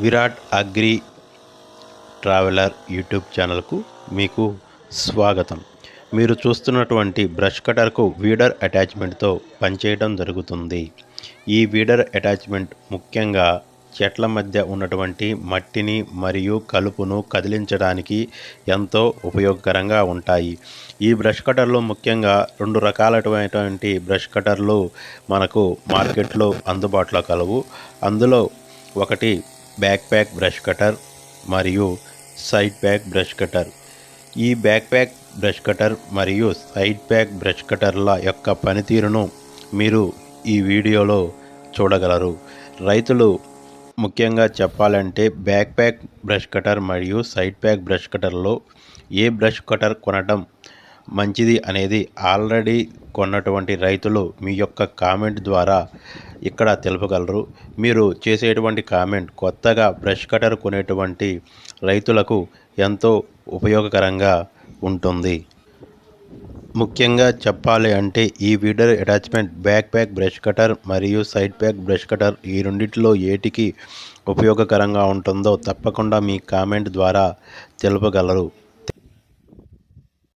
Virat agri traveller YouTube ఛానల్కు మీకు స్వాగతం. మీరు చూస్తున్నటువంటి బ్రష్ కటర్కు వీడర్ అటాచ్మెంట్తో పనిచేయడం జరుగుతుంది. ఈ వీడర్ అటాచ్మెంట్ ముఖ్యంగా చెట్ల మధ్య ఉన్నటువంటి మట్టిని మరియు కలుపును కదిలించడానికి ఎంతో ఉపయోగకరంగా ఉంటాయి. ఈ బ్రష్ కటర్లు ముఖ్యంగా 2 రకాలైనటువంటి బ్రష్ కటర్లు మనకు మార్కెట్లో అందుబాటులో కలవు. అందులో ఒకటి బ్యాక్ ప్యాక్ బ్రష్ కటర్ మరియు సైడ్ ప్యాక్ బ్రష్ కటర్. ఈ బ్యాక్ ప్యాక్ బ్రష్ కటర్ మరియు సైడ్ ప్యాక్ బ్రష్ కటర్ల యొక్క పనితీరును మీరు ఈ వీడియోలో చూడగలరు. రైతులు ముఖ్యంగా చెప్పాలంటే బ్యాక్ ప్యాక్ బ్రష్ కటర్ మరియు సైడ్ ప్యాక్ బ్రష్ కటర్లో ఏ బ్రష్ కటర్ కొనడం మంచిది అనేది ఆల్రెడీ కొన్నటువంటి రైతులు మీ యొక్క కామెంట్ ద్వారా ఇక్కడ తెలుపగలరు. మీరు చేసేటువంటి కామెంట్ కొత్తగా బ్రష్ కటర్ కొనేటువంటి రైతులకు ఎంతో ఉపయోగకరంగా ఉంటుంది. ముఖ్యంగా చెప్పాలి అంటే ఈ weeder attachment back pack brush cutter మరియు సైడ్ ప్యాక్ బ్రష్ కటర్ ఈ రెండిటిలో ఏటికి ఉపయోగకరంగా ఉంటుందో తప్పకుండా మీ కామెంట్ ద్వారా తెలుపగలరు.